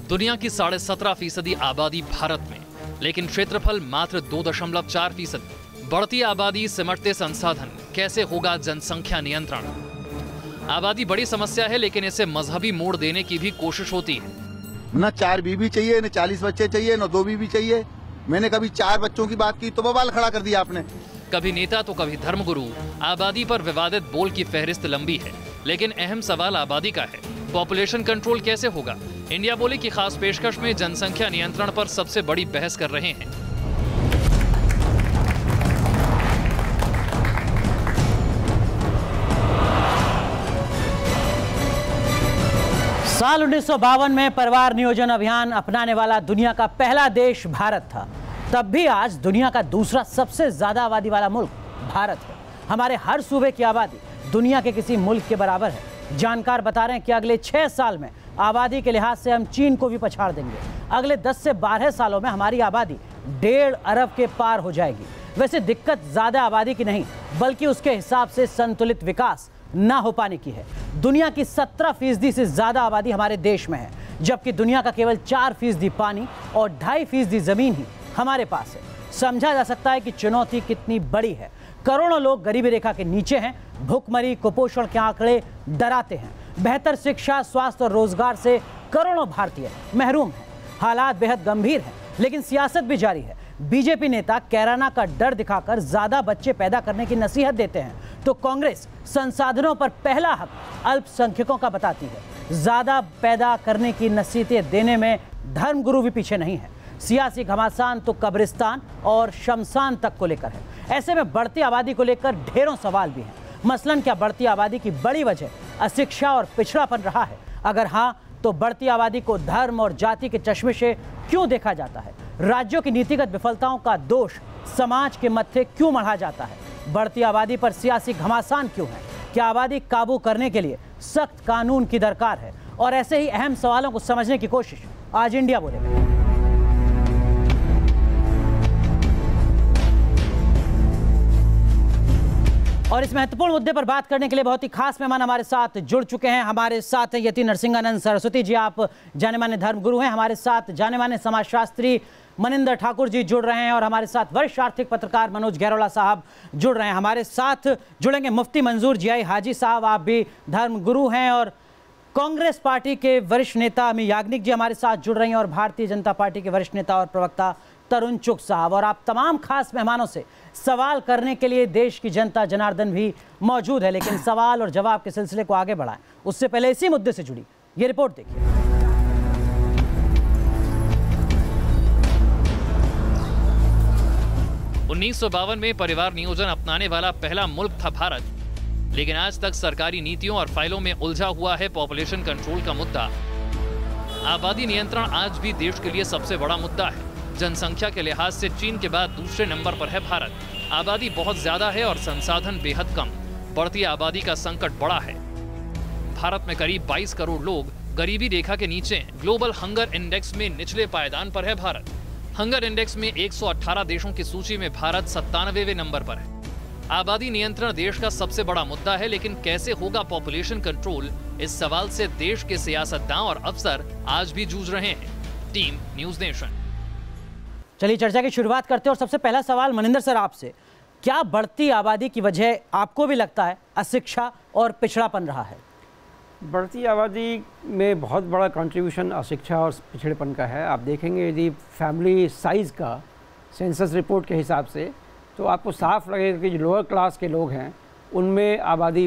दुनिया की 17.5% आबादी भारत में, लेकिन क्षेत्रफल मात्र 2.4%। बढ़ती आबादी, सिमटते संसाधन, कैसे होगा जनसंख्या नियंत्रण? आबादी बड़ी समस्या है, लेकिन इसे मजहबी मोड़ देने की भी कोशिश होती है। न 4 बीवी चाहिए, न 40 बच्चे चाहिए, न 2 बीवी चाहिए। मैंने कभी 4 बच्चों की बात की तो बवाल खड़ा कर दिया आपने। कभी नेता तो कभी धर्मगुरु। आबादी पर विवादित बोल की फहरिस्त लंबी है, लेकिन अहम सवाल आबादी का है। पॉपुलेशन कंट्रोल कैसे होगा? इंडिया बोले की खास पेशकश में जनसंख्या नियंत्रण पर सबसे बड़ी बहस कर रहे हैं। साल 1952 में परिवार नियोजन अभियान अपनाने वाला दुनिया का पहला देश भारत था। तब भी आज दुनिया का दूसरा सबसे ज्यादा आबादी वाला मुल्क भारत है। हमारे हर सूबे की आबादी दुनिया के किसी मुल्क के बराबर है। जानकार बता रहे हैं कि अगले 6 साल में आबादी के लिहाज से हम चीन को भी पछाड़ देंगे। अगले 10 से 12 सालों में हमारी आबादी 1.5 अरब के पार हो जाएगी। वैसे दिक्कत ज्यादा आबादी की नहीं, बल्कि उसके हिसाब से संतुलित विकास ना हो पाने की है। दुनिया की 17% से ज्यादा आबादी हमारे देश में है, जबकि दुनिया का केवल 4% पानी और 2.5% जमीन ही हमारे पास है। समझा जा सकता है कि चुनौती कितनी बड़ी है। करोड़ों लोग गरीबी रेखा के नीचे हैं। भूखमरी, कुपोषण के आंकड़े डराते हैं। बेहतर शिक्षा, स्वास्थ्य और रोजगार से करोड़ों भारतीय महरूम हैं। हालात बेहद गंभीर हैं, लेकिन सियासत भी जारी है। बीजेपी नेता कैराना का डर दिखाकर ज्यादा बच्चे पैदा करने की नसीहत देते हैं, तो कांग्रेस संसाधनों पर पहला हक अल्पसंख्यकों का बताती है। ज्यादा पैदा करने की नसीहतें देने में धर्मगुरु भी पीछे नहीं है। सियासी घमासान तो कब्रिस्तान और शमशान तक को लेकर है। ऐसे में बढ़ती आबादी को लेकर ढेरों सवाल भी हैं। मसलन क्या बढ़ती आबादी की बड़ी वजह अशिक्षा और पिछड़ापन रहा है? अगर हाँ, तो बढ़ती आबादी को धर्म और जाति के चश्मे से क्यों देखा जाता है? राज्यों की नीतिगत विफलताओं का दोष समाज के मत्थे क्यों मढ़ा जाता है? बढ़ती आबादी पर सियासी घमासान क्यों है? क्या आबादी काबू करने के लिए सख्त कानून की दरकार है? और ऐसे ही अहम सवालों को समझने की कोशिश आज इंडिया बोले में। और इस महत्वपूर्ण मुद्दे पर बात करने के लिए बहुत ही खास मेहमान हमारे साथ जुड़ चुके हैं। हमारे साथ यति नरसिंहानंद सरस्वती जी, आप जाने माने धर्मगुरु हैं। हमारे साथ जाने माने समाजशास्त्री मनिंदर ठाकुर जी जुड़ रहे हैं, और हमारे साथ वरिष्ठ आर्थिक पत्रकार मनोज गहरोला साहब जुड़ रहे हैं। हमारे साथ जुड़ेंगे मुफ्ती मंजूर जियाई हाजी साहब, आप भी धर्मगुरु हैं। और कांग्रेस पार्टी के वरिष्ठ नेता अमी याग्निक जी हमारे साथ जुड़ रही हैं, और भारतीय जनता पार्टी के वरिष्ठ नेता और प्रवक्ता तरुण चुग साहब। और आप तमाम खास मेहमानों से सवाल करने के लिए देश की जनता जनार्दन भी मौजूद है। लेकिन सवाल और जवाब के सिलसिले को आगे बढ़ाएं उससे पहले इसी मुद्दे से जुड़ी ये रिपोर्ट देखिए। 1952 में परिवार नियोजन अपनाने वाला पहला मुल्क था भारत, लेकिन आज तक सरकारी नीतियों और फाइलों में उलझा हुआ है पॉपुलेशन कंट्रोल का मुद्दा। आबादी नियंत्रण आज भी देश के लिए सबसे बड़ा मुद्दा है। जनसंख्या के लिहाज से चीन के बाद दूसरे नंबर पर है भारत। आबादी बहुत ज्यादा है और संसाधन बेहद कम। बढ़ती आबादी का संकट बड़ा है। भारत में करीब 22 करोड़ लोग गरीबी रेखा के नीचे हैं। ग्लोबल हंगर इंडेक्स में निचले पायदान पर है भारत। हंगर इंडेक्स में 118 देशों की सूची में भारत 97वें नंबर पर है। आबादी नियंत्रण देश का सबसे बड़ा मुद्दा है, लेकिन कैसे होगा पॉपुलेशन कंट्रोल? इस सवाल से देश के सियासतदान और अफसर आज भी जूझ रहे हैं। Team news nation. चलिए चर्चा की शुरुआत करते हैं, और सबसे पहला सवाल मनिंदर सर आपसे। क्या बढ़ती आबादी की वजह आपको भी लगता है अशिक्षा और पिछड़ापन रहा है? बढ़ती आबादी में बहुत बड़ा कंट्रीब्यूशन अशिक्षा और पिछड़ेपन का है। आप देखेंगे यदि फैमिली साइज़ का सेंसस रिपोर्ट के हिसाब से, तो आपको साफ लगेगा कि जो लोअर क्लास के लोग हैं उनमें आबादी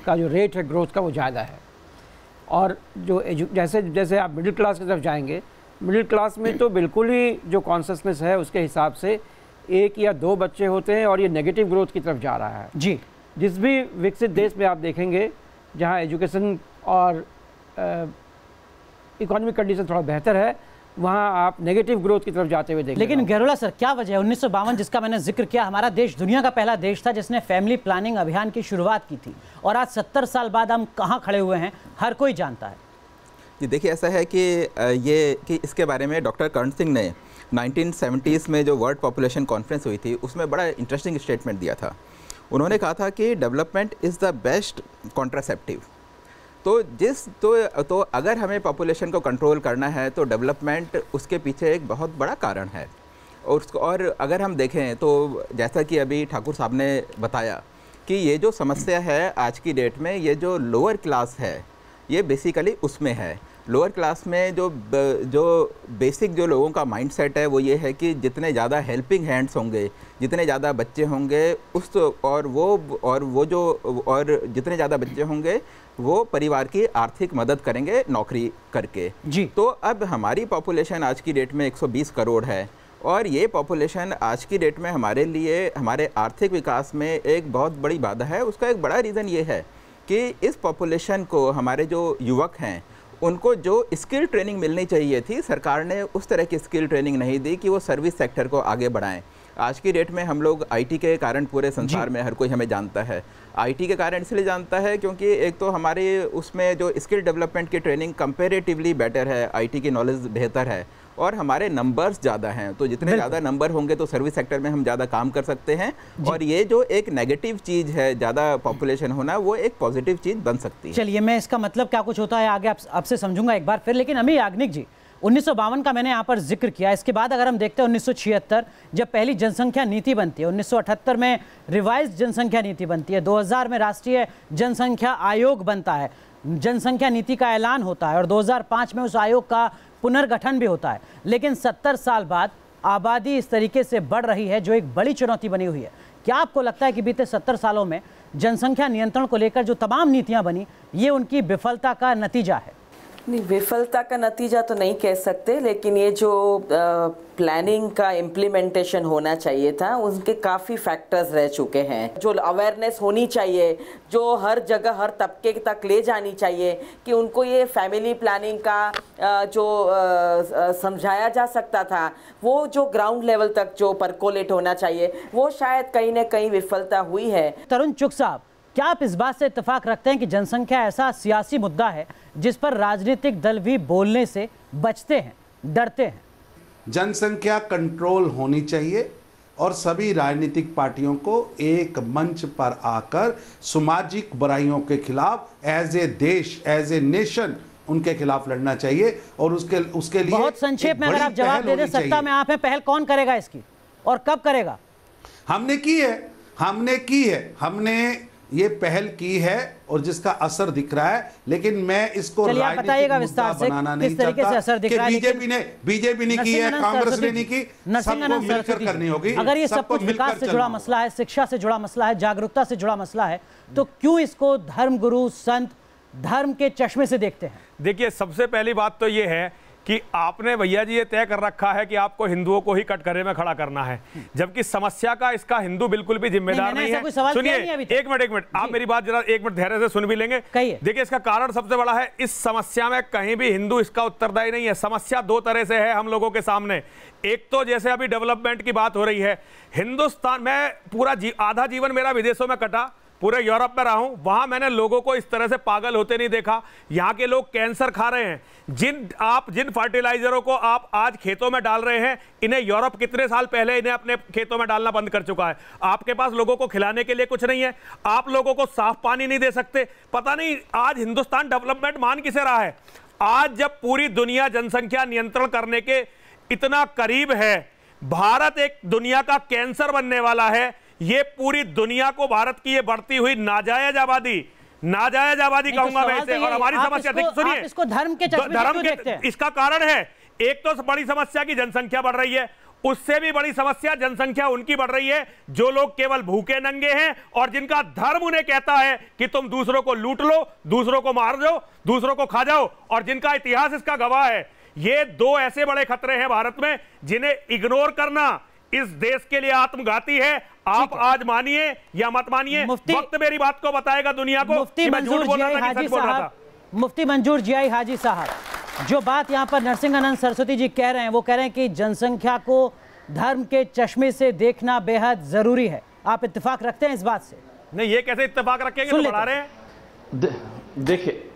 का जो रेट है ग्रोथ का वो ज़्यादा है। और जो जैसे जैसे आप मिडिल क्लास की तरफ जाएंगे, मिडिल क्लास में तो बिल्कुल ही जो कॉन्शसनेस है उसके हिसाब से 1 या 2 बच्चे होते हैं, और ये नेगेटिव ग्रोथ की तरफ जा रहा है जी। जिस भी विकसित देश में आप देखेंगे जहाँ एजुकेशन और इकोनॉमिक कंडीशन थोड़ा बेहतर है, वहाँ आप नेगेटिव ग्रोथ की तरफ जाते हुए देखेंगे। लेकिन गहरोला सर, क्या वजह है? 1952 जिसका मैंने जिक्र किया, हमारा देश दुनिया का पहला देश था जिसने फैमिली प्लानिंग अभियान की शुरुआत की थी, और आज 70 साल बाद हम कहाँ खड़े हुए हैं हर कोई जानता है। जी देखिए, ऐसा है कि इसके बारे में डॉक्टर कर्ण सिंह ने 1970s में जो वर्ल्ड पॉपुलेशन कॉन्फ्रेंस हुई थी उसमें बड़ा इंटरेस्टिंग स्टेटमेंट दिया था। उन्होंने कहा था कि development is the best contraceptive. तो अगर हमें पॉपुलेशन को कंट्रोल करना है तो डेवलपमेंट उसके पीछे एक बहुत बड़ा कारण है। और अगर हम देखें तो जैसा कि अभी ठाकुर साहब ने बताया कि ये जो समस्या है आज की डेट में, ये जो लोअर क्लास है ये बेसिकली उसमें है। लोअर क्लास में जो बेसिक जो लोगों का माइंडसेट है वो ये है कि जितने ज़्यादा हेल्पिंग हैंड्स होंगे, जितने ज़्यादा बच्चे होंगे और जितने ज़्यादा बच्चे होंगे वो परिवार की आर्थिक मदद करेंगे नौकरी करके जी। तो अब हमारी पॉपुलेशन आज की डेट में 120 करोड़ है और ये पॉपुलेशन आज की डेट में हमारे लिए, हमारे आर्थिक विकास में एक बहुत बड़ी बाधा है। उसका एक बड़ा रीज़न ये है कि इस पॉपुलेशन को, हमारे जो युवक हैं उनको जो स्किल ट्रेनिंग मिलनी चाहिए थी, सरकार ने उस तरह की स्किल ट्रेनिंग नहीं दी कि वो सर्विस सेक्टर को आगे बढ़ाएं। आज की डेट में हम लोग आईटी के कारण पूरे संसार में हर कोई हमें जानता है। आईटी के कारण इसलिए जानता है क्योंकि एक तो हमारे उसमें जो स्किल डेवलपमेंट की ट्रेनिंग कंपैरेटिवली बेटर है, आईटी की नॉलेज बेहतर है और हमारे नंबर्स ज़्यादा हैं। तो जितने ज़्यादा नंबर होंगे तो सर्विस सेक्टर में हम ज़्यादा काम कर सकते हैं और ये जो एक नेगेटिव चीज़ है ज़्यादा पॉपुलेशन होना, वो एक पॉजिटिव चीज़ बन सकती है। चलिए, मैं इसका मतलब क्या कुछ होता है आगे आपसे समझूंगा एक बार फिर, लेकिन अमी याग्निक जी 1952 का मैंने यहाँ पर जिक्र किया। इसके बाद अगर हम देखते हैं 1976 जब पहली जनसंख्या नीति बनती है, 1978 में रिवाइज जनसंख्या नीति बनती है, 2000 में राष्ट्रीय जनसंख्या आयोग बनता है, जनसंख्या नीति का ऐलान होता है और 2005 में उस आयोग का पुनर्गठन भी होता है। लेकिन 70 साल बाद आबादी इस तरीके से बढ़ रही है जो एक बड़ी चुनौती बनी हुई है। क्या आपको लगता है कि बीते 70 सालों में जनसंख्या नियंत्रण को लेकर जो तमाम नीतियां बनी ये उनकी विफलता का नतीजा है? नहीं, विफलता का नतीजा तो नहीं कह सकते, लेकिन ये जो प्लानिंग का इम्प्लीमेंटेशन होना चाहिए था उनके काफ़ी फैक्टर्स रह चुके हैं। जो अवेयरनेस होनी चाहिए, जो हर जगह हर तबके तक ले जानी चाहिए कि उनको ये फैमिली प्लानिंग का जो समझाया जा सकता था, वो जो ग्राउंड लेवल तक जो परकोलेट होना चाहिए, वो शायद कहीं ना कहीं विफलता हुई है। तरुण चुग साहब, क्या आप इस बात से इत्तेफाक रखते हैं कि जनसंख्या ऐसा सियासी मुद्दा है जिस पर राजनीतिक दल भी बोलने से बचते हैं, डरते हैं? जनसंख्या कंट्रोल होनी चाहिए और सभी राजनीतिक पार्टियों को एक मंच पर आकर सामाजिक बुराइयों के खिलाफ एज ए देश, एज ए नेशन उनके खिलाफ लड़ना चाहिए और उसके लिए बहुत संक्षेप में अगर आप जवाब दे दें, सत्ता में आप हैं, पहल कौन करेगा इसकी और कब करेगा? हमने की है, हमने ये पहल की है और जिसका असर दिख रहा है, लेकिन मैं इसको राजनीतिक मुद्दा बनाना नहीं चाहता कि बीजेपी ने की है, कांग्रेस ने नहीं की, सबको मिलकर करनी होगी। अगर ये सब कुछ विकास से जुड़ा मसला है, शिक्षा से जुड़ा मसला है, जागरूकता से जुड़ा मसला है, तो क्यों इसको धर्मगुरु संत धर्म के चश्मे से देखते हैं? देखिए, सबसे पहली बात तो ये है कि आपने भैया जी ये तय कर रखा है कि आपको हिंदुओं को ही कटघरे में खड़ा करना है, जबकि समस्या का इसका हिंदू बिल्कुल भी जिम्मेदार नहीं है। सुनिए, एक मिनट आप मेरी बात जरा एक मिनट धैर्य से सुन भी लेंगे। देखिए, इसका कारण सबसे बड़ा है, इस समस्या में कहीं भी हिंदू इसका उत्तरदायी नहीं है। समस्या दो तरह से है हम लोगों के सामने। एक तो जैसे अभी डेवलपमेंट की बात हो रही है, हिंदुस्तान में पूरा आधा जीवन मेरा विदेशों में कटा, पूरे यूरोप में रहा हूं, वहां मैंने लोगों को इस तरह से पागल होते नहीं देखा। यहां के लोग कैंसर खा रहे हैं। जिन फर्टिलाइजरों को आप आज खेतों में डाल रहे हैं, इन्हें यूरोप कितने साल पहले इन्हें अपने खेतों में डालना बंद कर चुका है। आपके पास लोगों को खिलाने के लिए कुछ नहीं है, आप लोगों को साफ पानी नहीं दे सकते। पता नहीं आज हिंदुस्तान डेवलपमेंट मान किसे रहा है? आज जब पूरी दुनिया जनसंख्या नियंत्रण करने के इतना करीब है, भारत एक दुनिया का कैंसर बनने वाला है। ये पूरी दुनिया को भारत की ये बढ़ती हुई नाजायज आबादी कहूंगा मैं इसे। और हमारी समस्या सुनिए, इसको धर्म के चश्मे से देखते हैं। इसका कारण है, एक तो बड़ी समस्या की जनसंख्या बढ़ रही है, उससे भी बड़ी समस्या जनसंख्या उनकी बढ़ रही है जो लोग केवल भूखे नंगे हैं और जिनका धर्म उन्हें कहता है कि तुम दूसरों को लूट लो, दूसरों को मार दो, दूसरों को खा जाओ, और जिनका इतिहास इसका गवाह है। ये दो ऐसे बड़े खतरे हैं भारत में जिन्हें इग्नोर करना इस देश के लिए आत्मघाती है। आप आज मानिए या मत मानिए, वक्त मेरी बात को बताएगा दुनिया को। मुफ्ती मंजूर जियाई हाजी साहब, जो बात यहाँ पर नरसिंहानंद सरस्वती जी कह रहे हैं, वो कह रहे हैं कि जनसंख्या को धर्म के चश्मे से देखना बेहद जरूरी है। आप इत्तेफाक रखते हैं इस बात से? नहीं, ये कैसे इत्तेफाक रखेंगे? तो बढ़ा रहे हैं। देखिए,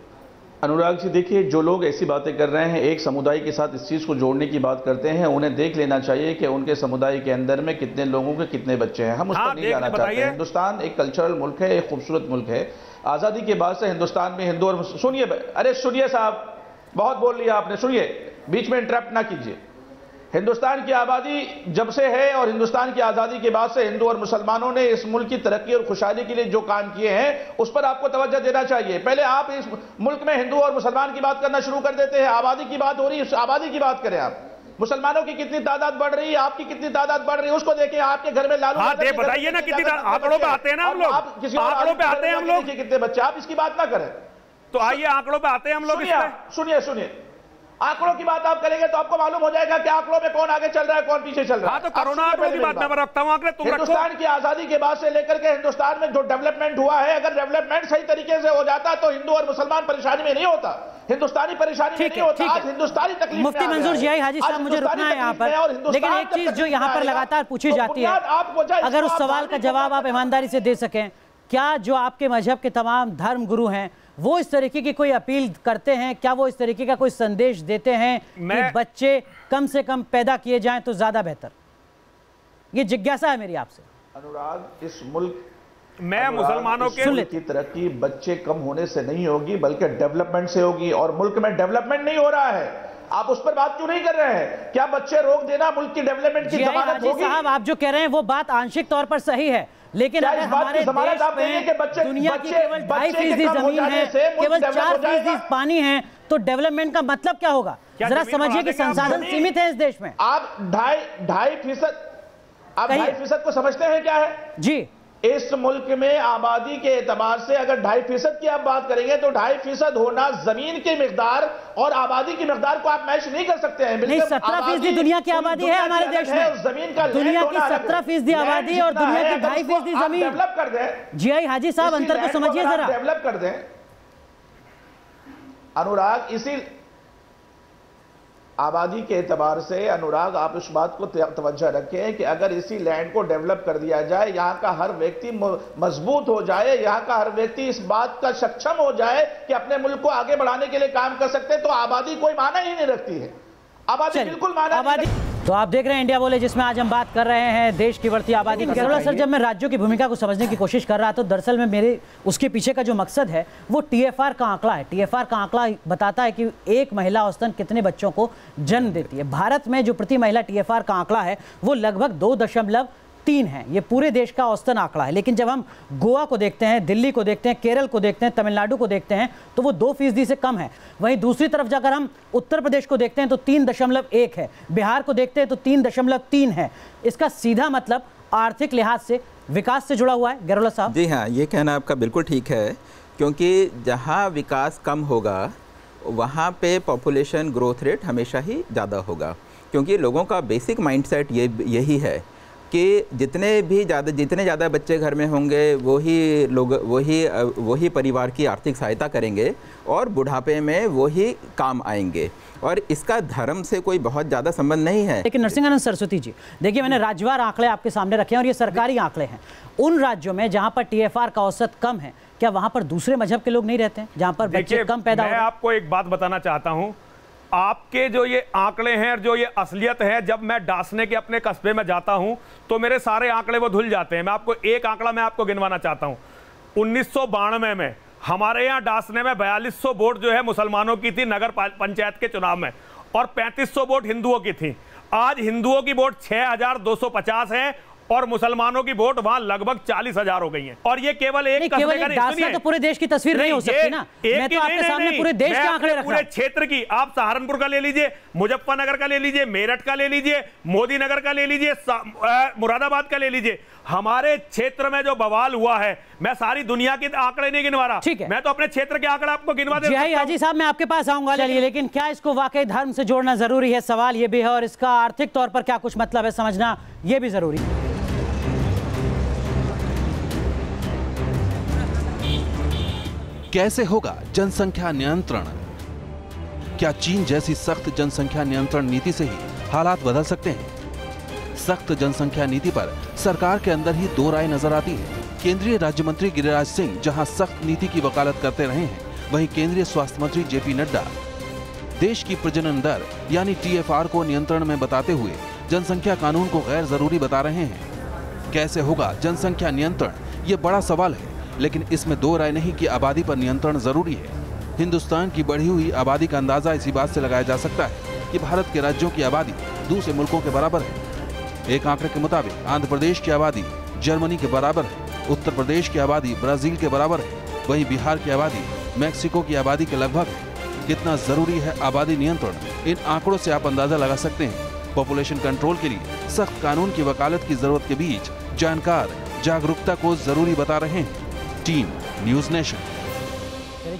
अनुराग जी, देखिए, जो लोग ऐसी बातें कर रहे हैं, एक समुदाय के साथ इस चीज़ को जोड़ने की बात करते हैं, उन्हें देख लेना चाहिए कि उनके समुदाय के अंदर में कितने लोगों के कितने बच्चे हैं। हम उस पर नहीं जाना चाहते हैं। हिंदुस्तान एक कल्चरल मुल्क है, एक खूबसूरत मुल्क है। आज़ादी के बाद से हिंदुस्तान में हिंदू और सुनिए, अरे सुनिए साहब, बहुत बोल लिया आपने, सुनिए, बीच में इंटरप्ट ना कीजिए। हिंदुस्तान की आबादी जब से है और हिंदुस्तान की आज़ादी के बाद से हिंदू और मुसलमानों ने इस मुल्क की तरक्की और खुशहाली के लिए जो काम किए हैं उस पर आपको तवज्जो देना चाहिए। पहले आप इस मुल्क में हिंदू और मुसलमान की बात करना शुरू कर देते हैं। आबादी की बात हो रही है, आबादी की बात करें आप। मुसलमानों की कितनी तादाद बढ़ रही है, आपकी कितनी तादाद बढ़ रही है, उसको देखें। आपके घर में लालू बताइए ना, कितनी आंकड़ों पे आते हैं ना हम लोग, आप किसी आंकड़ों पे आते हैं हम लोग, कितने बच्चे, आप इसकी बात ना करें। तो आइए आंकड़ों पे आते हैं हम लोग। सुनिए, आंकड़ों की बात आप करेंगे तो आपको मालूम हो जाएगा कि आंकड़ों में कौन आगे चल रहा है, कौन पीछे चल रहा है। हाँ, तो कोरोना आंकड़ों की बात मैं रखता हूं। आंकड़े तुम रखो। हिंदुस्तान की आजादी के बाद से लेकर के हिंदुस्तान में जो डेवलपमेंट हुआ है, अगर डेवलपमेंट सही तरीके से हो जाता तो हिंदू और मुसलमान परेशानी में नहीं होता, हिंदुस्तानी परेशानी में नहीं होता। आज हिंदुस्तानी तकलीफ। मुफ्ती मंजूर जियाई हाजी साहब, मुझे रुकना है यहाँ पर, लेकिन एक चीज जो यहाँ पर लगातार पूछी जाती है, अगर उस सवाल का जवाब आप ईमानदारी से दे सकें, क्या जो आपके मजहब के तमाम धर्म गुरु हैं वो इस तरीके की कोई अपील करते हैं, क्या वो इस तरीके का कोई संदेश देते हैं कि बच्चे कम से कम पैदा किए जाएं तो ज्यादा बेहतर? ये जिज्ञासा है मेरी आपसे। अनुराग, इस मुल्क मैं मुसलमानों की तरक्की बच्चे कम होने से नहीं होगी बल्कि डेवलपमेंट से होगी, और मुल्क में डेवलपमेंट नहीं हो रहा है। आप उस पर बात क्यों नहीं कर रहे हैं? क्या बच्चे रोक देना मुल्क की डेवलपमेंट की जमानत होगी? साहब, आप जो कह रहे हैं वो बात आंशिक तौर पर सही है, लेकिन अगर हमारे देश में दुनिया की केवल 2.5% जमीन है, केवल 4% पानी है, तो डेवलपमेंट का मतलब क्या होगा? जरा समझिए कि संसाधन सीमित है इस देश में। आप 2.5% को समझते हैं क्या है? जी, इस मुल्क में आबादी के एतबार से अगर 2.5% की आप बात करेंगे तो 2.5% होना जमीन की मिकदार और आबादी की मिकदार को आप मैच नहीं कर सकते हैं। नहीं, 17% दुनिया की आबादी है हमारे देश में। जमीन का दुनिया की 17% आबादी और दुनिया की 2.5% जमीन। डेवलप कर दें। जियाई हाजी साहब, अंतर को समझिए जरा। डेवलप कर दें अनुराग, इसी आबादी के एतबार से अनुराग, आप इस बात को तवज्जो रखें कि अगर इसी लैंड को डेवलप कर दिया जाए, यहाँ का हर व्यक्ति मजबूत हो जाए, यहाँ का हर व्यक्ति इस बात का सक्षम हो जाए कि अपने मुल्क को आगे बढ़ाने के लिए काम कर सकते हैं, तो आबादी कोई माना ही नहीं रखती है। आबादी बिल्कुल माना नहीं। तो आप देख रहे हैं इंडिया बोले, जिसमें आज हम बात कर रहे हैं देश की बढ़ती आबादी की। सर, जब मैं राज्यों की भूमिका को समझने की कोशिश कर रहा था तो दरअसल में मेरे उसके पीछे का जो मकसद है वो TFR का आंकड़ा है। TFR का आंकड़ा बताता है कि एक महिला औसतन कितने बच्चों को जन्म देती है। भारत में जो प्रति महिला TFR का आंकड़ा है वो लगभग 2.3 है। ये पूरे देश का औसतन आंकड़ा है। लेकिन जब हम गोवा को देखते हैं, दिल्ली को देखते हैं, केरल को देखते हैं, तमिलनाडु को देखते हैं तो वो 2% से कम है। वहीं दूसरी तरफ जाकर हम उत्तर प्रदेश को देखते हैं तो 3.1 है, बिहार को देखते हैं तो 3.3 है। इसका सीधा मतलब आर्थिक लिहाज से विकास से जुड़ा हुआ है। गैरोला साहब। जी हाँ, ये कहना आपका बिल्कुल ठीक है, क्योंकि जहाँ विकास कम होगा वहाँ पे पॉपुलेशन ग्रोथ रेट हमेशा ही ज़्यादा होगा, क्योंकि लोगों का बेसिक माइंडसेट यही है कि जितने ज़्यादा बच्चे घर में होंगे वही परिवार की आर्थिक सहायता करेंगे और बुढ़ापे में वही काम आएंगे, और इसका धर्म से कोई बहुत ज़्यादा संबंध नहीं है। लेकिन नरसिंहानंद सरस्वती जी, देखिए, मैंने राज्यवार आंकड़े आपके सामने रखे हैं और ये सरकारी आंकड़े हैं। उन राज्यों में जहां पर TFR का औसत कम है, क्या वहां पर दूसरे मजहब के लोग नहीं रहते हैं जहां पर बच्चे कम पैदा हो रहे हैं? मैं आपको एक बात बताना चाहता हूं, आपके जो ये आंकड़े हैं और जो ये असलियत है, जब मैं डासने के अपने कस्बे में जाता हूं तो मेरे सारे आंकड़े वो धुल जाते हैं। मैं आपको एक आंकड़ा मैं आपको गिनवाना चाहता हूं। 1992 में हमारे यहाँ डासने में 4200 वोट जो है मुसलमानों की थी नगर पंचायत के चुनाव में, और 3500 वोट हिंदुओं की थी। आज हिंदुओं की वोट 6250 है और मुसलमानों की वोट वहां लगभग 40,000 हो गई हैं। और ये केवल एक कस्बे का नहीं, सुनिए, तो पूरे देश की तस्वीर नहीं हो सकती ना। मैं तो आपके सामने पूरे देश के आंकड़े रख रहा हूं। पूरे क्षेत्र की, आप सहारनपुर का ले लीजिए, मुजफ्फरनगर का ले लीजिए, मेरठ का ले लीजिए, मोदी नगर का ले लीजिए, मुरादाबाद का ले लीजिए। हमारे क्षेत्र में जो बवाल हुआ है, मैं सारी दुनिया के आंकड़े नहीं गिनवा रहा, ठीक है, मैं तो अपने क्षेत्र के आंकड़े आपको गिनवा दे रहा हूं। हाजी साहब, मैं आपके पास आऊंगा, चलिए, लेकिन क्या इसको वाकई धर्म से जोड़ना जरूरी है? सवाल ये भी है, और इसका आर्थिक तौर पर क्या कुछ मतलब है समझना यह भी जरूरी है। कैसे होगा जनसंख्या नियंत्रण? क्या चीन जैसी सख्त जनसंख्या नियंत्रण नीति से ही हालात बदल सकते हैं? सख्त जनसंख्या नीति पर सरकार के अंदर ही दो राय नजर आती है। केंद्रीय राज्य मंत्री गिरिराज सिंह जहां सख्त नीति की वकालत करते रहे हैं, वहीं केंद्रीय स्वास्थ्य मंत्री जेपी नड्डा देश की प्रजनन दर यानी TFR को नियंत्रण में बताते हुए जनसंख्या कानून को गैर जरूरी बता रहे हैं। कैसे होगा जनसंख्या नियंत्रण, ये बड़ा सवाल है, लेकिन इसमें दो राय नहीं कि आबादी पर नियंत्रण जरूरी है। हिंदुस्तान की बढ़ी हुई आबादी का अंदाजा इसी बात से लगाया जा सकता है कि भारत के राज्यों की आबादी दूसरे मुल्कों के बराबर है। एक आंकड़े के मुताबिक आंध्र प्रदेश की आबादी जर्मनी के बराबर है, उत्तर प्रदेश की आबादी ब्राजील के बराबर है, वहीं बिहार की आबादी मैक्सिको की आबादी के लगभग है। कितना जरूरी है आबादी नियंत्रण, इन आंकड़ों से आप अंदाजा लगा सकते हैं। पॉपुलेशन कंट्रोल के लिए सख्त कानून की वकालत की जरूरत के बीच जानकार जागरूकता को जरूरी बता रहे हैं। Team news nation.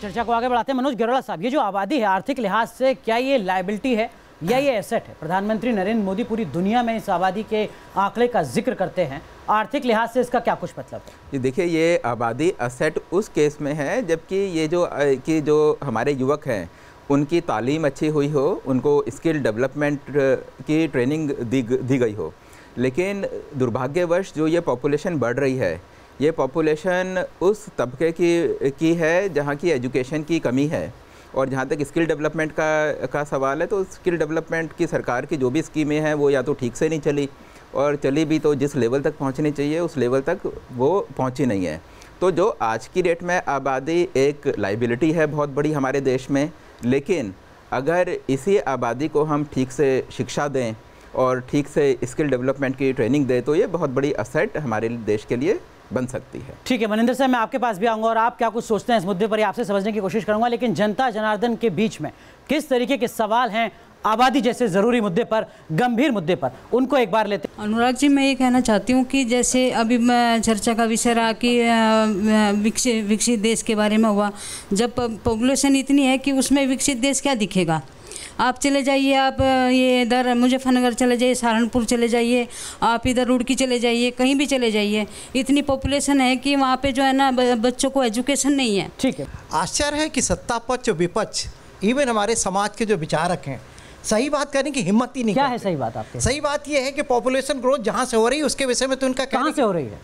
चर्चा को आगे बढ़ाते हैं। मनोज गिरोला साहब, ये जो आबादी है आर्थिक लिहाज से क्या ये लायबिलिटी है या ये एसेट है? प्रधानमंत्री नरेंद्र मोदी पूरी दुनिया में इस आबादी के आंकड़े का जिक्र करते हैं, आर्थिक लिहाज से इसका क्या कुछ मतलब है? ये देखिए, ये आबादी एसेट उस केस में है जबकि ये जो हमारे युवक हैं उनकी तालीम अच्छी हुई हो, उनको स्किल डेवलपमेंट की ट्रेनिंग दी गई हो। लेकिन दुर्भाग्यवश जो ये पॉपुलेशन बढ़ रही है, ये पॉपुलेशन उस तबके की है जहाँ की एजुकेशन की कमी है। और जहाँ तक स्किल डेवलपमेंट का सवाल है, तो स्किल डेवलपमेंट की सरकार की जो भी स्कीमें हैं वो या तो ठीक से नहीं चली, और चली भी तो जिस लेवल तक पहुँचनी चाहिए उस लेवल तक वो पहुँची नहीं है। तो जो आज की डेट में आबादी एक लाइबिलिटी है बहुत बड़ी हमारे देश में, लेकिन अगर इसी आबादी को हम ठीक से शिक्षा दें और ठीक से स्किल डेवलपमेंट की ट्रेनिंग दें तो ये बहुत बड़ी असेट हमारे देश के लिए बन सकती है। ठीक है मनिंदर साहब, मैं आपके पास भी आऊंगा और आप क्या कुछ सोचते हैं इस मुद्दे पर आपसे समझने की कोशिश करूंगा, लेकिन जनता जनार्दन के बीच में किस तरीके के सवाल हैं आबादी जैसे जरूरी मुद्दे पर, गंभीर मुद्दे पर, उनको एक बार लेते हैं। अनुराग जी, मैं ये कहना चाहती हूँ कि जैसे अभी चर्चा का विषय रहा कि विकसित देश के बारे में हुआ, जब पॉपुलेशन इतनी है कि उसमें विकसित देश क्या दिखेगा? आप चले जाइए, आप ये इधर मुजफ्फरनगर चले जाइए, सहारनपुर चले जाइए, आप इधर रुड़की चले जाइए, कहीं भी चले जाइए, इतनी पॉपुलेशन है कि वहाँ पे जो है ना बच्चों को एजुकेशन नहीं है। ठीक है, आश्चर्य है कि सत्ता पक्ष विपक्ष, इवन हमारे समाज के जो विचारक हैं, सही बात करने की हिम्मत ही नहीं। क्या है सही बात आपके? सही बात यह है कि पॉपुलेशन ग्रोथ जहाँ से हो रही है उसके विषय में तो उनका कहाँ से हो रही है?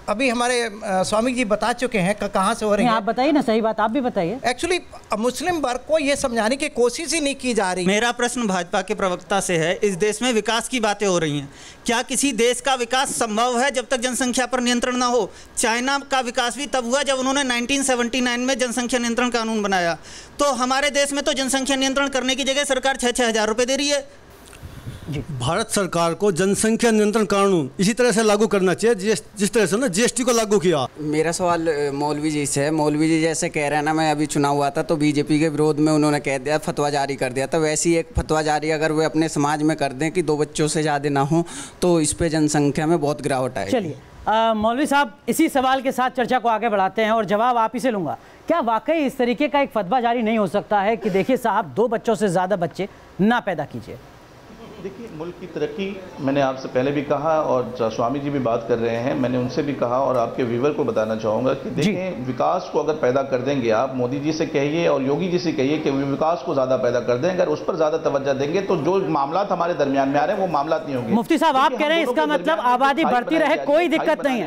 अभी हमारे स्वामी जी बता चुके हैं कहाँ से हो रही है। आप बताइए ना, सही बात आप भी बताइए। एक्चुअली मुस्लिम वर्ग को ये समझाने की कोशिश ही नहीं की जा रही। मेरा प्रश्न भाजपा के प्रवक्ता से है, इस देश में विकास की बातें हो रही हैं, क्या किसी देश का विकास संभव है जब तक जनसंख्या पर नियंत्रण ना हो? चाइना का विकास भी तब हुआ जब उन्होंने 1979 में जनसंख्या नियंत्रण कानून बनाया। तो हमारे देश में तो जनसंख्या नियंत्रण करने की जगह सरकार 6-6 हज़ार रुपये दे रही है। भारत सरकार को जनसंख्या नियंत्रण कानून इसी तरह से लागू करना चाहिए जिस तरह से ना GST को लागू किया। मेरा सवाल मौलवी जी से है। मौलवी जी जैसे कह रहे हैं ना, मैं अभी चुनाव हुआ था तो बीजेपी के विरोध में उन्होंने कह दिया, फतवा जारी कर दिया था। वैसे ही एक फतवा जारी अगर वे अपने समाज में कर दें कि 2 बच्चों से ज़्यादा ना हो तो इस पर जनसंख्या में बहुत गिरावट आएगी। चलिए मौलवी साहब, इसी सवाल के साथ चर्चा को आगे बढ़ाते हैं और जवाब आप ही से लूँगा। क्या वाकई इस तरीके का एक फतवा जारी नहीं हो सकता है कि देखिए साहब 2 बच्चों से ज़्यादा बच्चे ना पैदा कीजिए? देखिए, मुल्क की तरक्की, मैंने आपसे पहले भी कहा और स्वामी जी भी बात कर रहे हैं, मैंने उनसे भी कहा और आपके व्यूवर को बताना चाहूँगा कि देखें, विकास को अगर पैदा कर देंगे, आप मोदी जी से कहिए और योगी जी से कहिए कि विकास को ज़्यादा पैदा कर दें, अगर उस पर ज़्यादा तवज्जो देंगे तो जो मामला हमारे दरमियान में आ रहे हैं वो मामला नहीं होंगे। मुफ्ती साहब, आप कह रहे हैं इसका मतलब आबादी बढ़ती रहे, कोई दिक्कत नहीं है,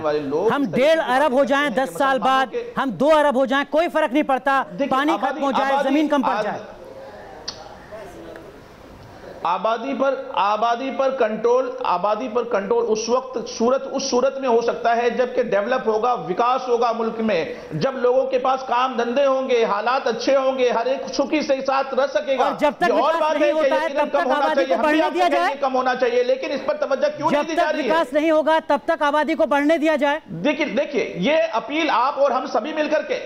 हम 1.5 अरब हो जाएं 10 साल बाद, हम 2 अरब हो जाएं, कोई फर्क नहीं पड़ता, पानी खत्म हो जाए, जमीन कम पड़ जाए। आबादी पर कंट्रोल उस सूरत में हो सकता है जबकि डेवलप होगा, विकास होगा मुल्क में, जब लोगों के पास काम धंधे होंगे, हालात अच्छे होंगे, हर एक सुखी से साथ रह सकेगा। और जब तक विकास नहीं होता है तब तक आबादी को बढ़ने दिया जाए, कम होना चाहिए, लेकिन इस पर तवज्जो क्यों नहीं दी जा रही है? विकास नहीं होगा तब तक आबादी को बढ़ने दिया जाए। देखिए ये अपील आप और हम सभी मिलकर के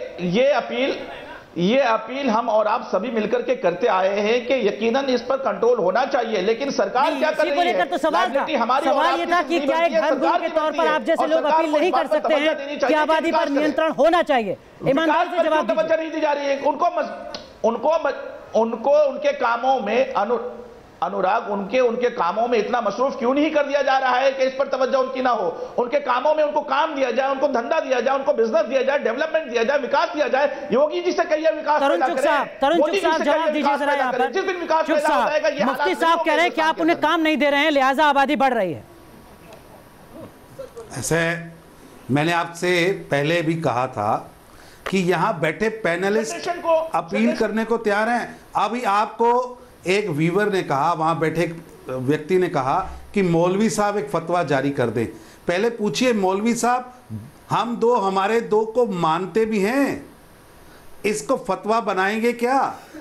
ये अपील हम और आप सभी मिलकर के करते आए हैं कि यकीनन इस पर कंट्रोल होना चाहिए, लेकिन सरकार क्या कर रही है? तो सवाल ये था कि क्या एक धर्मगुरु के तौर पर आप जैसे लोग अपील नहीं कर सकते हैं कि आबादी पर नियंत्रण होना चाहिए? ईमानदारी से जवाब तवज्जो नहीं दी जा रही है। उनको उनके कामों में अनुराग, उनके कामों में इतना मसरूफ क्यों नहीं कर दिया जा रहा है कि इस पर तवज्जो उनकी ना हो? उनके कामों में उनको काम दिया जाए, उनको धंधा दिया जाए, उनको बिजनेस दिया जाए, डेवलपमेंट दिया जाए, विकास दिया जाए। योगी जी से कहिए विकास तरुण चुग साहब जवाब दीजिए जरा यहाँ पर। जिस दिन विकास पैदा हो जाएगा, ये मुफ्ती साहब कह रहे हैं कि आप उन्हें काम नहीं दे रहे हैं लिहाजा आबादी बढ़ रही है। ऐसे मैंने आपसे पहले भी कहा था कि यहाँ बैठे पैनलिस्ट अपील करने को तैयार हैं। अभी आपको एक व्यूवर ने कहा, वहां बैठे एक व्यक्ति ने कहा कि मौलवी साहब एक फतवा जारी कर दें। पहले पूछिए मौलवी साहब, हम दो हमारे दो को मानते भी हैं, इसको फतवा बनाएंगे क्या?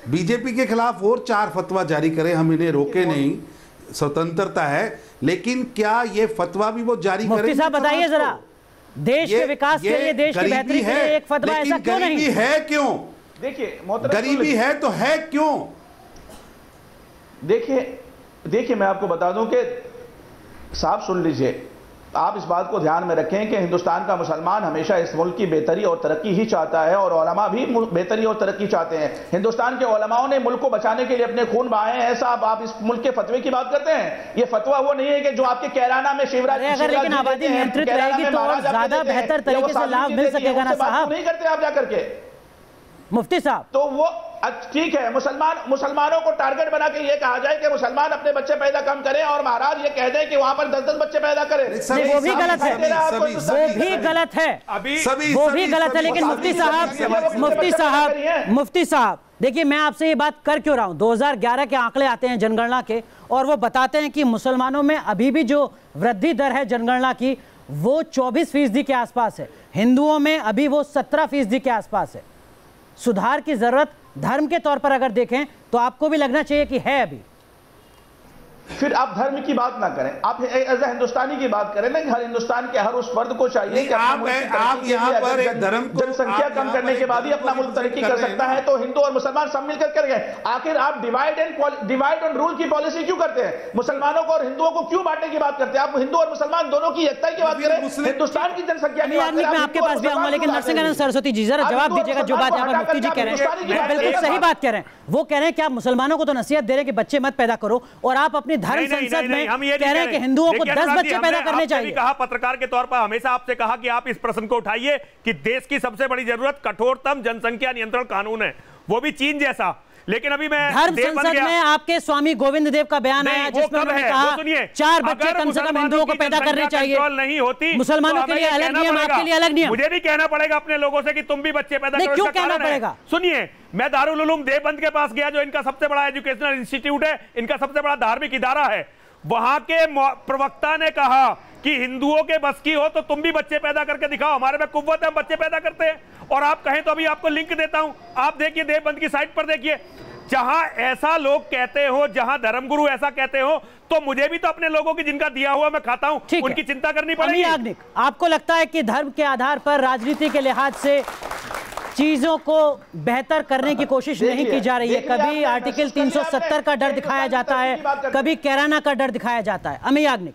बीजेपी के खिलाफ और 4 फतवा जारी करें, हम इन्हें रोके नहीं, स्वतंत्रता है, लेकिन क्या ये फतवा भी वो जारी करेंगे? मुफ्ती साहब बताइए जरा, देश के विकास के लिए, देश की बेहतरी के लिए एक फतवा ऐसा क्यों नहीं? गरीबी है क्यों? देखिए गरीबी है तो है क्यों? देखिए मैं आपको बता दूं कि साहब सुन लीजिए, आप इस बात को ध्यान में रखें कि हिंदुस्तान का मुसलमान हमेशा इस मुल्क की बेहतरी और तरक्की ही चाहता है, और उलमा भी बेहतरी और तरक्की चाहते हैं। हिंदुस्तान के उलमाओं ने मुल्क को बचाने के लिए अपने खून बहाए हैं। साहब आप इस मुल्क के फतवे की बात करते हैं, ये फतवा वो नहीं है कि जो आपके कैराना में शिवराज, लेकिन आबादी नियंत्रित रहेगी तो और ज्यादा बेहतर तरीके से लाभ मिल सकेगा ना साहब? नहीं करते आप जाकर के मुफ्ती साहब, तो वो ठीक है, मुसलमानों को टारगेट बना के ये कहा जाए कि मुसलमान अपने बच्चे पैदा कम करें, और महाराज ये कह दें कि वहां पर 10-10 बच्चे पैदा करें, वो भी गलत है, वो भी गलत है, वो भी गलत है। लेकिन मुफ्ती साहब देखिए, मैं आपसे ये बात कर क्यों रहा हूं, 2011 के आंकड़े आते हैं जनगणना के, और वो बताते हैं कि मुसलमानों में अभी भी जो वृद्धि दर है जनगणना की वो 24% के आसपास है, हिंदुओं में अभी वो 17% के आसपास है। सुधार की जरूरत धर्म के तौर पर अगर देखें तो आपको भी लगना चाहिए कि है अभी। फिर आप धर्म की बात ना करें, आप एज ए हिंदुस्तानी की बात करें ना, कि हर हिंदुस्तान के हर उस फर्द को चाहिए कि आप यहाँ पर एक धर्म को जनसंख्या कम करने के बाद ही अपना मुल्क तरक्की कर सकता है, तो हिंदू और मुसलमान सब मिलकर कर गए। आखिर आप डिवाइड एंड रूल की पॉलिसी क्यों करते हैं? मुसलमानों को और हिंदुओं को क्यों बांटने की बात करते हैं? आप हिंदू और मुसलमान दोनों की एकता की बात करें, हिंदुस्तान की जनसंख्या की बात करें। आपके पास भी आऊंगा, लेकिन नरसिंहानंद सरस्वती जी जरा जवाब दीजिएगा, जो बात यहाँ पर मुफ्ती जी कह रहे हैं बिल्कुल सही बात कह रहे हैं। वो कह रहे हैं कि आप मुसलमानों को तो नसीहत दे रहे हैं कि बच्चे मत पैदा करो, और आप अपनी धर्म संसद में कह रहे हैं कि हिंदुओं को 10 बच्चे पैदा करने चाहिए। कहा पत्रकार के तौर पर हमेशा आपसे कहा कि आप इस प्रश्न को उठाइए कि देश की सबसे बड़ी जरूरत कठोरतम जनसंख्या नियंत्रण कानून है, वो भी चीन जैसा। लेकिन अभी मैं धर्म संसद में आपके स्वामी गोविंद देव का बयान आया जिसमें उन्होंने कहा 4 बच्चे कम से कम हिंदुओं को पैदा करने चाहिए, नहीं होती मुसलमानों के लिए अलग नियम, आपके लिए अलग नियम। मुझे भी कहना पड़ेगा अपने लोगों से कि तुम भी बच्चे पैदा करो। क्यों कहना पड़ेगा? सुनिए, मैं दारुल उलूम देवबंद के पास गया, जो इनका सबसे बड़ा एजुकेशनल इंस्टीट्यूट है, इनका सबसे बड़ा धार्मिक इदारा है। वहां के प्रवक्ता ने कहा कि हिंदुओं के बस की हो तो तुम भी बच्चे पैदा करके दिखाओ, हमारे में कुव्वत है, हम बच्चे पैदा करते हैं। और आप कहें तो अभी आपको लिंक देता हूं, आप देखिए देवबंद की साइट पर देखिए, जहां ऐसा लोग कहते हो, जहां धर्मगुरु ऐसा कहते हो, तो मुझे भी तो अपने लोगों की जिनका दिया हुआ मैं खाता हूं उनकी चिंता करनी पड़ेगी। आपको लगता है कि धर्म के आधार पर राजनीति के लिहाज से चीजों को बेहतर करने की कोशिश नहीं की जा रही है? कभी आर्टिकल 370 का डर दिखाया जाता है, कभी कैराना का डर दिखाया जाता है। अमी याग्निक,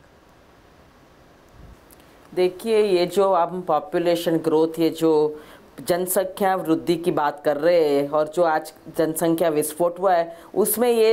देखिए ये जो हम पॉपुलेशन ग्रोथ, ये जो जनसंख्या वृद्धि की बात कर रहे हैं, और जो आज जनसंख्या विस्फोट हुआ है, उसमें ये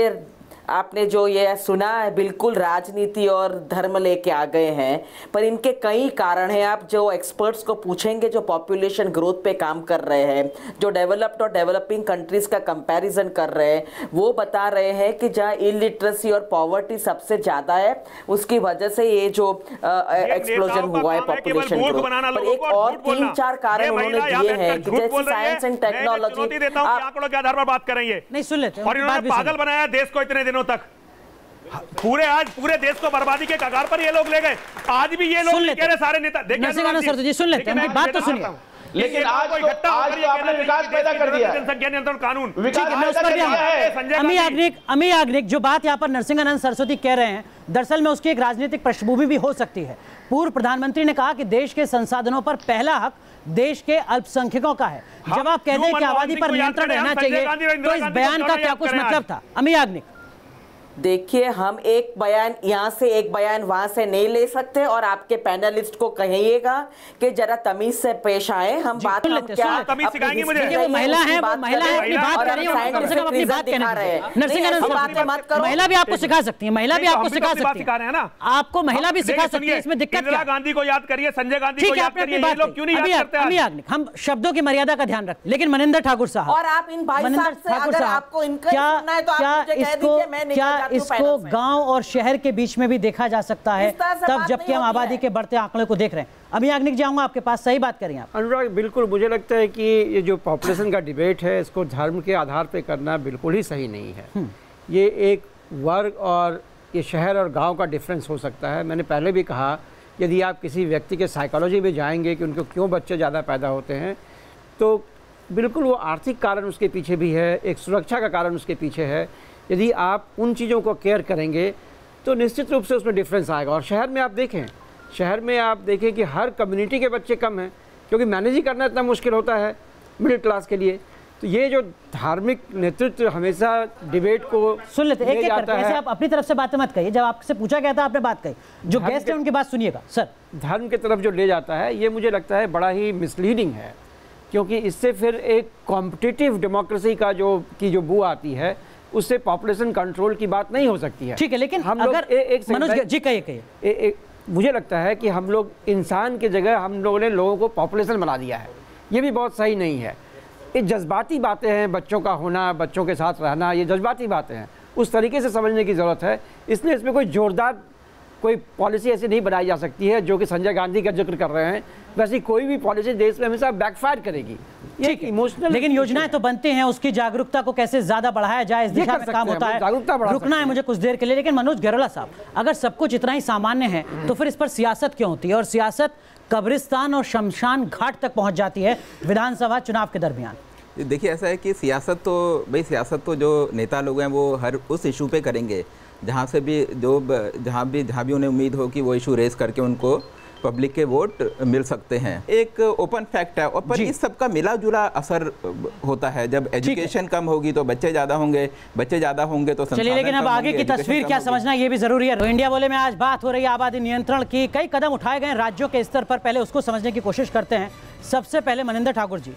आपने जो ये सुना है बिल्कुल राजनीति और धर्म लेके आ गए हैं, पर इनके कई कारण हैं। आप जो एक्सपर्ट्स को पूछेंगे जो पॉपुलेशन ग्रोथ पे काम कर रहे हैं, जो डेवलप्ड और डेवलपिंग कंट्रीज का कंपैरिजन कर रहे हैं, वो बता रहे हैं कि जहाँ इलिटरेसी और पॉवर्टी सबसे ज़्यादा है, उसकी वजह से ये जो एक्सप्लोजन हुआ है पॉपुलेशन ग्रोथ। पर एक और 3-4 कारण उन्होंने दिए हैं कि जैसे साइंस एंड टेक्नोलॉजी। आंकड़ों के आधार पर बात कर रही है, नहीं सुन लेते, और इन्होंने पागल बनाया देश को इतने दिनों तक। आज पूरे देश को बर्बादी के कगार पर ये लोग ले गए। आज भी ये लोग कह रहे सारे नेता, देखिए सुन लेते हैं, बात तो सुनिए। लेकिन आज तो आपने विकास पैदा कर दिया, जनसंख्या नियंत्रण कानून। अमी याग्निक, जो बात यहाँ पर नरसिंहानंद सरस्वती कह रहे हैं, दरअसल में उसकी एक राजनीतिक पृष्ठभूमि भी हो सकती है। पूर्व प्रधानमंत्री ने कहा कि देश के संसाधनों पर पहला हक देश के अल्पसंख्यकों का है। जब आप कहते हैं कि आबादी पर नियंत्रण रहना चाहिए, तो इस बयान का क्या कुछ मतलब था? अमी याग्निक, देखिए हम एक बयान यहाँ से एक बयान वहां से नहीं ले सकते, और आपके पैनलिस्ट को कहिएगा कि जरा तमीज से पेश आए। हम बात हम क्या तमीज सिखाएंगे मुझे? वो महिला है, वो महिला है, अपनी बात कर रही है, कम से कम अपनी बात कहने रहे हैं। नरसिंहानंद, महिला भी आपको सिखा सकती है, महिला भी आपको सिखा सकती है ना, आपको महिला भी सिखा सकती है, इसमें दिक्कत क्या? गांधी को याद करिए, संजय गांधी को याद करिए, ये लोग क्यों नहीं याद करते? हम शब्दों की मर्यादा का ध्यान रखें। लेकिन मनिंदर ठाकुर साहब, और आप इन भाई साहब से अगर आपको इनका सुनना है तो आप मुझे कह दीजिए, मैं नहीं इसको गांव और शहर के बीच में भी देखा जा सकता है, तब जबकि हम आबादी के बढ़ते आंकड़े को देख रहे हैं। अभी याग्निक जाऊंगा आपके पास, सही बात करेंगे आप। अनुराग, बिल्कुल मुझे लगता है कि ये जो पॉपुलेशन का डिबेट है इसको धर्म के आधार पर करना बिल्कुल ही सही नहीं है। ये एक वर्ग और ये शहर और गांव का डिफरेंस हो सकता है। मैंने पहले भी कहा, यदि आप किसी व्यक्ति के साइकोलॉजी में जाएंगे कि उनको क्यों बच्चे ज़्यादा पैदा होते हैं, तो बिल्कुल वो आर्थिक कारण उसके पीछे भी है, एक सुरक्षा का कारण उसके पीछे है। यदि आप उन चीज़ों को केयर करेंगे तो निश्चित रूप से उसमें डिफरेंस आएगा। और शहर में आप देखें कि हर कम्युनिटी के बच्चे कम हैं, क्योंकि मैनेज ही करना इतना मुश्किल होता है मिडिल क्लास के लिए। तो ये जो धार्मिक नेतृत्व हमेशा डिबेट को सुन लेते एक करके, ऐसे आप अपनी तरफ से बातें मत कहिए। जब आपसे पूछा गया था आपने बात कही, जो गेस्ट है उनकी बात सुनिएगा। सर, धर्म की तरफ जो ले जाता है ये मुझे लगता है बड़ा ही मिसलीडिंग है, क्योंकि इससे फिर एक कॉम्पिटिटिव डेमोक्रेसी का जो बू आती है, उससे पॉपुलेशन कंट्रोल की बात नहीं हो सकती है। ठीक है, लेकिन हम अगर मनोज जी कहिए, मुझे लगता है कि हम लोग इंसान की जगह हम लोगों ने लोगों को पॉपुलेशन बना दिया है। ये भी बहुत सही नहीं है। ये जज्बाती बातें हैं, बच्चों का होना, बच्चों के साथ रहना, ये जज्बाती बातें हैं, उस तरीके से समझने की ज़रूरत है। इसलिए इसमें कोई जोरदार कोई पॉलिसी ऐसी नहीं बनाई जा सकती है, जो कि संजय गांधी का जिक्र कर रहे हैं। वैसी कोई भी पॉलिसी देश में हमेशा बैकफायर करेगी। ये इमोशनल, लेकिन योजनाएं तो बनती हैं, उसकी जागरूकता को कैसे ज्यादा बढ़ाया जाए, इस दिशा में काम होता है। रुकना है मुझे कुछ देर के लिए, लेकिन मनोज घेरोला साहब, अगर सब कुछ इतना ही सामान्य है तो फिर इस पर सियासत क्यों होती है, और सियासत कब्रिस्तान और शमशान घाट तक पहुंच जाती है विधानसभा चुनाव के दरमियान? देखिए, ऐसा है कि सियासत तो जो नेता लोग हैं वो हर उस इशू पे करेंगे जहाँ भी उन्हें उम्मीद हो कि वो इशू रेस करके उनको पब्लिक के वोट मिल सकते हैं। एक ओपन फैक्ट है, और पर इस सब का मिला जुला असर होता है। जब एजुकेशन कम होगी तो बच्चे ज़्यादा होंगे तो चलिए, लेकिन अब आगे की तस्वीर क्या समझना ये भी जरूरी है। इंडिया बोले में आज बात हो रही है आबादी नियंत्रण की। कई कदम उठाए गए राज्यों के स्तर पर, पहले उसको समझने की कोशिश करते हैं। सबसे पहले मनिंदर ठाकुर जी,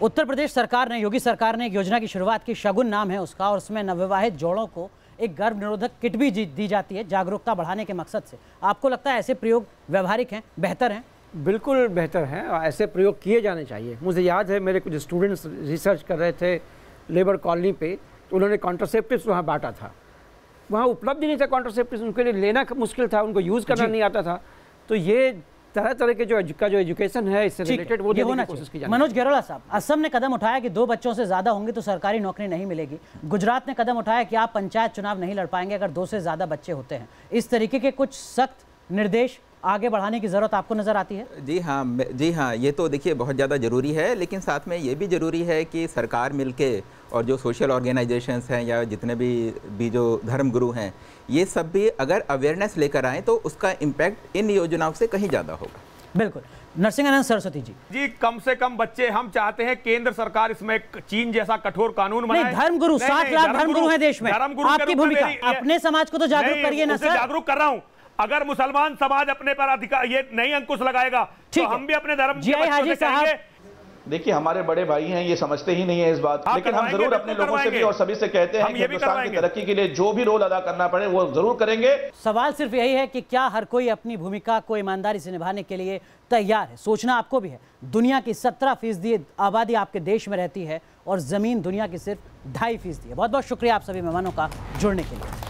उत्तर प्रदेश सरकार ने, योगी सरकार ने एक योजना की शुरुआत की, शगुन नाम है उसका, और उसमें नवविवाहित जोड़ों को एक गर्भ निरोधक किट भी दी जाती है जागरूकता बढ़ाने के मकसद से। आपको लगता है ऐसे प्रयोग व्यवहारिक हैं, बेहतर हैं? बिल्कुल बेहतर हैं, ऐसे प्रयोग किए जाने चाहिए। मुझे याद है मेरे कुछ स्टूडेंट्स रिसर्च कर रहे थे लेबर कॉलोनी पे, तो उन्होंने कॉन्ट्रासेप्टिव्स वहाँ बांटा था। वहाँ उपलब्ध ही नहीं था कॉन्ट्रासेप्टिव्स, उनके लिए लेना मुश्किल था, उनको यूज़ करना नहीं आता था। तो ये तरह के जो एजुकेशन है इससे रिलेटेड वो देने की कोशिश की जाए। मनोज घेरोला साहब, असम ने कदम उठाया कि 2 बच्चों से ज्यादा होंगे तो सरकारी नौकरी नहीं मिलेगी। गुजरात ने कदम उठाया कि आप पंचायत चुनाव नहीं लड़ पाएंगे अगर 2 से ज्यादा बच्चे होते हैं। इस तरीके के कुछ सख्त निर्देश आगे बढ़ाने की जरूरत आपको नजर आती है? जी हाँ, ये तो देखिए बहुत ज़्यादा ज़रूरी है, लेकिन साथ में ये भी ज़रूरी है कि सरकार मिलके और जो सोशल ऑर्गेनाइजेशंस हैं या जितने भी जो धर्म गुरु हैं, ये सब भी अगर अवेयरनेस लेकर आएँ तो उसका इम्पैक्ट इन योजनाओं से कहीं ज़्यादा होगा। बिल्कुल। नरसिंहानंद सरस्वती जी, कम से कम बच्चे हम चाहते हैं केंद्र सरकार इसमें चीन जैसा कठोर कानून बनाए। धर्मगुरु 7 लाख धर्मगुरु हैं देश में, आपकी भूमिका, अपने समाज को तो जागरूक करिए ना सर। जागरूक कर रहा हूं। अगर मुसलमान समाज अपने पर अधिकार ये नहीं अंकुश लगाएगा तो हम भी अपने धर्म के देखिए, हमारे बड़े भाई हैं, ये समझते ही नहीं है इस बात, लेकिन हम जरूर अपने लोगों से भी और सभी से कहते हैं कि हिंदुस्तान की तरक्की के लिए जो भी रोल अदा करना पड़े वो जरूर करेंगे। सवाल सिर्फ यही है कि क्या हर कोई अपनी भूमिका को ईमानदारी से निभाने के लिए तैयार है? सोचना आपको भी है। दुनिया की 17% आबादी आपके देश में रहती है और जमीन दुनिया की सिर्फ 2.5% है। बहुत बहुत शुक्रिया आप सभी मेहमानों का जुड़ने के लिए।